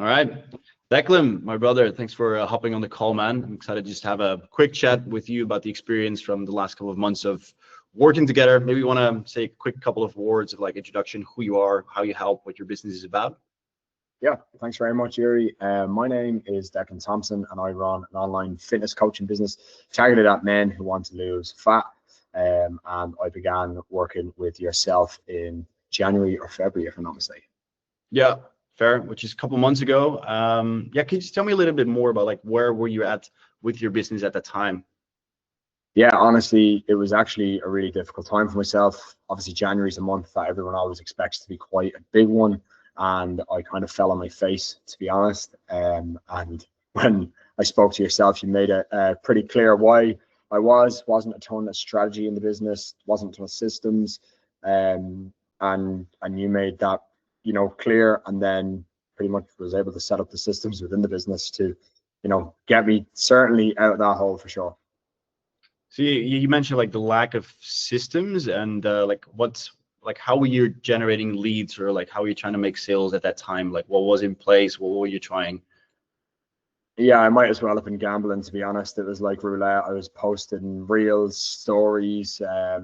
All right. Declan, my brother, thanks for hopping on the call, man. I'm excited just to have a quick chat with you about the experience from the last couple of months of working together. Maybe you want to say a quick couple of words of like introduction, who you are, how you help, what your business is about. Yeah, thanks very much, Joeri. My name is Declan Thompson, and I run an online fitness coaching business targeted at men who want to lose fat. And I began working with yourself in January or February, if I'm not mistaken. Yeah, fair, which is a couple months ago. Yeah, can you just tell me a little bit more about like where were you at with your business at that time? Yeah, honestly, it was actually a really difficult time for myself. Obviously, January is a month that everyone always expects to be quite a big one, and I kind of fell on my face, to be honest. And when I spoke to yourself, you made it pretty clear why I wasn't a ton of strategy in the business, wasn't a ton of systems, and you made that clear, and then pretty much was able to set up the systems within the business to get me certainly out of that hole for sure. So you mentioned like the lack of systems and like what's like how were you generating leads or like how were you trying to make sales at that time? Like what was in place? What were you trying? Yeah, I might as well have been gambling, to be honest. It was like roulette. I was posting reels, stories. I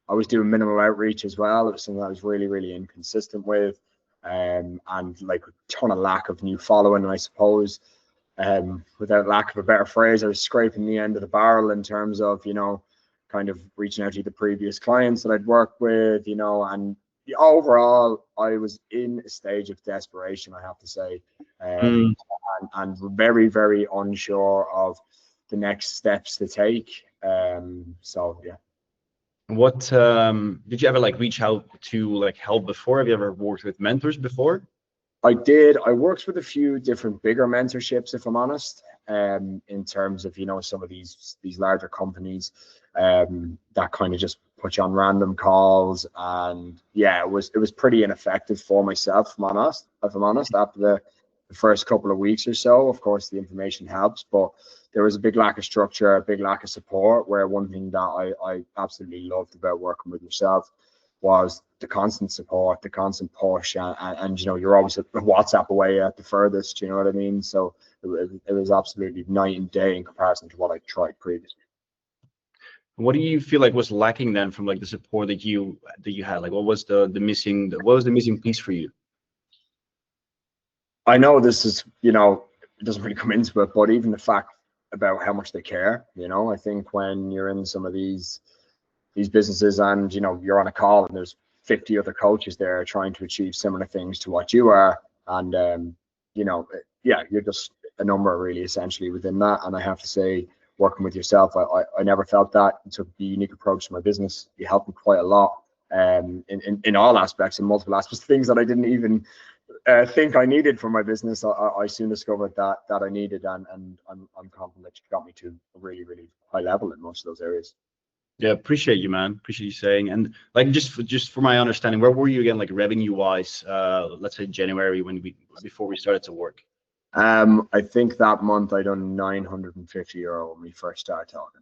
was doing minimal outreach as well. It was something I was really, really inconsistent with, and like a ton of lack of new following. And I suppose, without lack of a better phrase, I was scraping the end of the barrel in terms of kind of reaching out to the previous clients that I'd worked with, and overall, I was in a stage of desperation, I have to say. And very, very unsure of the next steps to take. So yeah. What did you ever like reach out to like help before? Have you ever worked with mentors before? I did. I worked with a few different bigger mentorships, if I'm honest, in terms of some of these larger companies that kind of just put you on random calls, and yeah, it was pretty ineffective for myself, if I'm honest. After the first couple of weeks or so, of course, the information helps, but there was a big lack of structure, a big lack of support. Where one thing that I absolutely loved about working with yourself was the constant support, the constant push, and you're always a WhatsApp away at the furthest. You know what I mean? So it was absolutely night and day in comparison to what I tried previously. What do you feel like was lacking then from like the support that you had? Like what was the missing piece for you? I know this is, it doesn't really come into it, but even the fact about how much they care, I think when you're in some of these businesses and, you're on a call and there's 50 other coaches there trying to achieve similar things to what you are. And, yeah, you're just a number really essentially within that. And I have to say, working with yourself, I never felt that. You took the unique approach to my business. You helped me quite a lot in all aspects, in multiple aspects, things that I didn't even think I needed for my business. I soon discovered that I needed, and I'm confident that you got me to a really, really high level in most of those areas. Yeah, appreciate you, man. Appreciate you saying. And like just for my understanding, where were you again, like revenue wise? Let's say January before we started to work. I think that month I done €950 when we first started talking.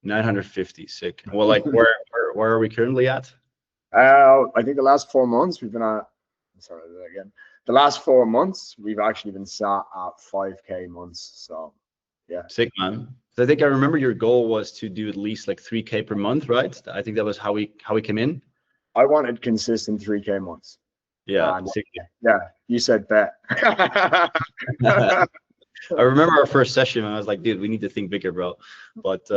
950, sick. Well, like where are we currently at? I think the last 4 months we've been at. Sorry, again. The last 4 months we've actually been sat at 5K months. So yeah. Sick, man. So I think I remember your goal was to do at least like 3K per month, right? I think that was how we came in. I wanted consistent 3K months. Yeah. Yeah, you said bet. I remember our first session and I was like, dude, we need to think bigger, bro. But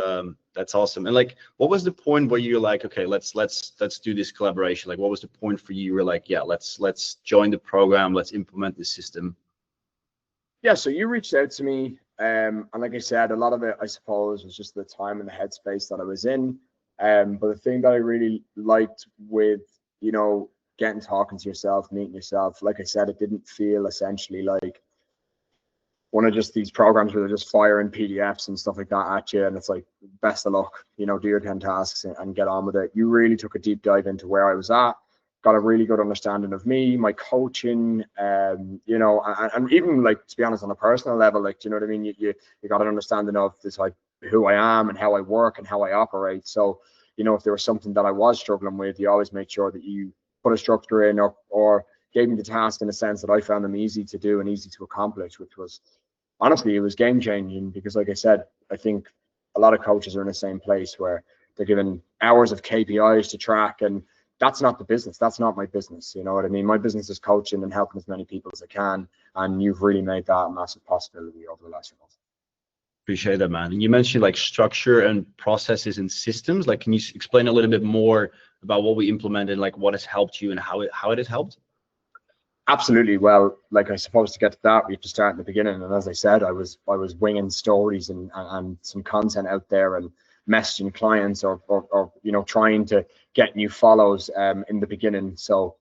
that's awesome. And like, what was the point where you're like, okay, let's do this collaboration? Like, what was the point for you? You were like, yeah, let's join the program, let's implement this system. Yeah, so you reached out to me, and like I said, a lot of it, I suppose, was just the time and the headspace that I was in. But the thing that I really liked with, getting talking to yourself, meeting yourself, like I said, it didn't feel essentially like one of just these programs where they're just firing PDFs and stuff like that at you, and it's like, best of luck, do your 10 tasks and get on with it. You really took a deep dive into where I was at, got a really good understanding of me, my coaching, and even like, to be honest, on a personal level, like, you know what I mean? You got an understanding of this, like who I am and how I work and how I operate. So, if there was something that I was struggling with, you always make sure that you put a structure in or gave me the task in a sense that I found them easy to do and easy to accomplish, which was, honestly, it was game changing, because like I said, I think a lot of coaches are in the same place where they're given hours of KPIs to track, and that's not the business. That's not my business. You know what I mean? My business is coaching and helping as many people as I can. And you've really made that a massive possibility over the last few months. Appreciate that, man. And you mentioned like structure and processes and systems. Like, can you explain a little bit more about what we implemented, like what has helped you and how it has helped? Absolutely. Well, like, I suppose to get to that, we have to start in the beginning. And as I said, I was winging stories and some content out there and messaging clients or you know, trying to get new follows in the beginning. So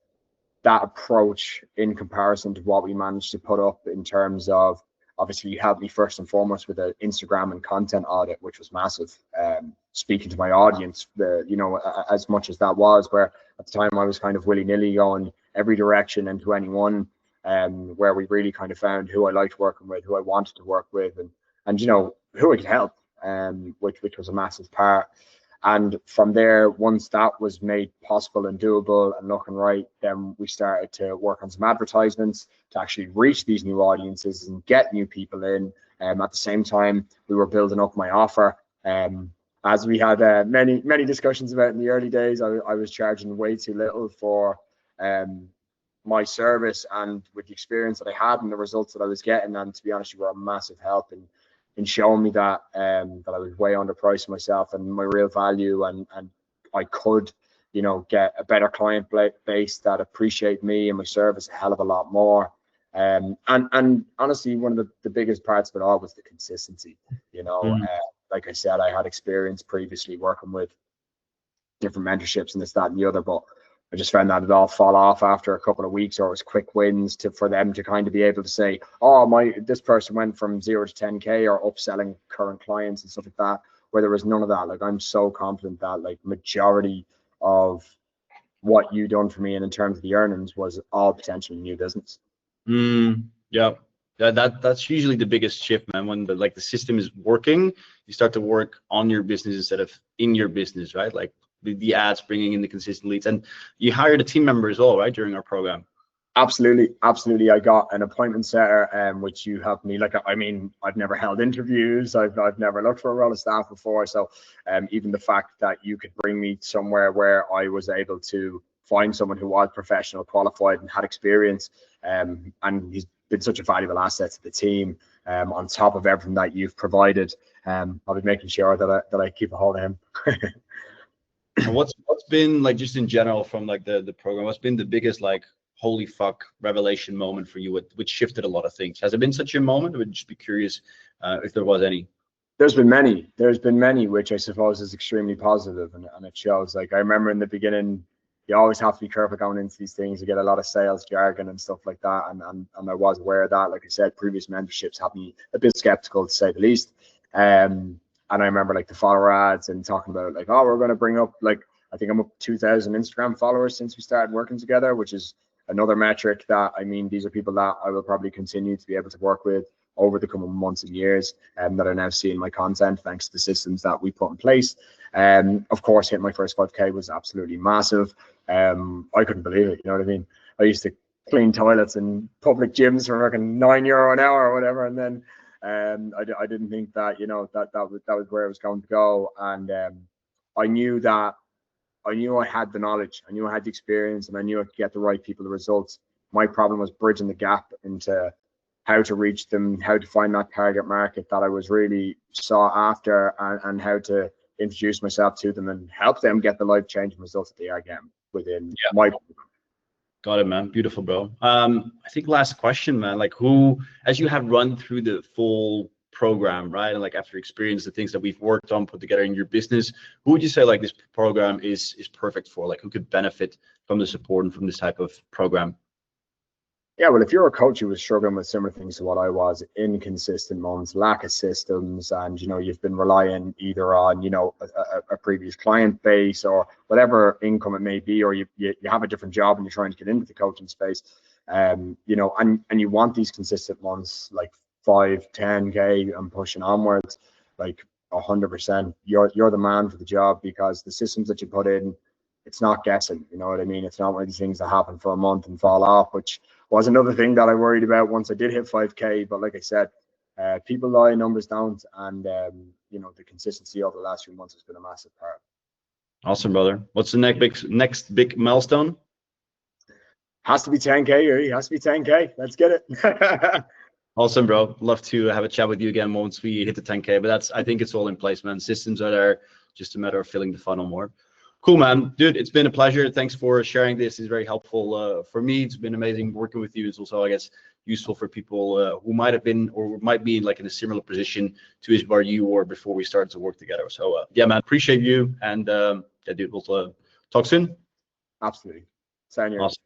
that approach, in comparison to what we managed to put up in terms of, obviously you helped me first and foremost with an Instagram and content audit, which was massive. Speaking to my audience, you know, as much as that was, where at the time I was kind of willy-nilly going every direction and to anyone, where we really kind of found who I liked working with, who I wanted to work with, and you know, who I could help, which was a massive part. And from there, once that was made possible and doable and looking right, then we started to work on some advertisements to actually reach these new audiences and get new people in. At the same time, we were building up my offer. As we had many discussions about in the early days, I was charging way too little for my service, and with the experience that I had and the results that I was getting, and to be honest, you were a massive help in showing me that that I was way underpriced myself and my real value, and I could, you know, get a better client base that appreciate me and my service a hell of a lot more. And honestly, one of the biggest parts of it all was the consistency. You know, like I said, I had experience previously working with different mentorships and this, that, and the other, but I just found that it all fall off after a couple of weeks, or it was quick wins for them to kind of be able to say, oh, this person went from 0 to 10K, or upselling current clients and stuff like that, where there was none of that. Like, I'm so confident that like majority of what you done for me and in terms of the earnings was all potentially new business. Yeah. That's usually the biggest shift, man. When the system is working, you start to work on your business instead of in your business, right? Like the ads bringing in the consistent leads, and you hired a team member as well, right, during our program? Absolutely. I got an appointment setter, which you helped me. Like, I mean, I've never held interviews. I've never looked for a role of staff before. So, even the fact that you could bring me somewhere where I was able to find someone who was professional, qualified, and had experience, and he's been such a valuable asset to the team. On top of everything that you've provided, I'll be making sure that I keep a hold of him. And what's been, like, just in general from like the program, what's been the biggest like holy fuck revelation moment for you, which shifted a lot of things? Has it been such a moment? I would just be curious if there was any. There's been many, which I suppose is extremely positive, and it shows. Like, I remember in the beginning, you always have to be careful going into these things. You get a lot of sales jargon and stuff like that, and I was aware of that. Like I said, previous mentorships have me a bit skeptical, to say the least. And I remember like the follower ads and talking about like, oh, we're going to bring up, like, I think I'm up 2,000 Instagram followers since we started working together, which is another metric that, I mean, these are people that I will probably continue to be able to work with over the coming months and years, that are now seeing my content thanks to the systems that we put in place. Of course, hitting my first 5K was absolutely massive. I couldn't believe it. You know what I mean? I used to clean toilets in public gyms for fucking €9 an hour or whatever, and then I didn't think that, you know, that was where it was going to go. And I knew I had the knowledge, I knew I had the experience, and I knew I could get the right people the results. My problem was bridging the gap into how to reach them, how to find that target market that I was really sought after, and how to introduce myself to them and help them get the life-changing results that they are getting within my. Got it, man. Beautiful, bro. I think last question, man. Like, who, as you have run through the full program, right, and like after experience the things that we've worked on, put together in your business, who would you say like this program is perfect for? Like, who could benefit from the support and from this type of program? Yeah, well, if you're a coach who was struggling with similar things to what I was, inconsistent months, lack of systems, and, you know, you've been relying either on, you know, a previous client base or whatever income it may be, or you have a different job and you're trying to get into the coaching space, you know, and you want these consistent months, like 5, 10K and pushing onwards, like 100%, you're the man for the job, because the systems that you put in, it's not guessing, you know what I mean? It's not one of these things that happen for a month and fall off, which was another thing that I worried about once I did hit 5K. But like I said, people lie, numbers don't, and you know, the consistency over the last few months has been a massive part. Awesome, brother. What's the next big milestone? Has to be 10K, Joeri. Has to be 10K. Let's get it. Awesome, bro. Love to have a chat with you again once we hit the 10K. But I think it's all in place, man. Systems are there, just a matter of filling the funnel more. Cool, man. Dude, it's been a pleasure. Thanks for sharing this. It's very helpful for me. It's been amazing working with you. It's also, I guess, useful for people who might have been or might be like in a similar position to where you were before we started to work together. So yeah, man, appreciate you. And yeah, dude, we'll talk soon. Absolutely. Sign your Awesome.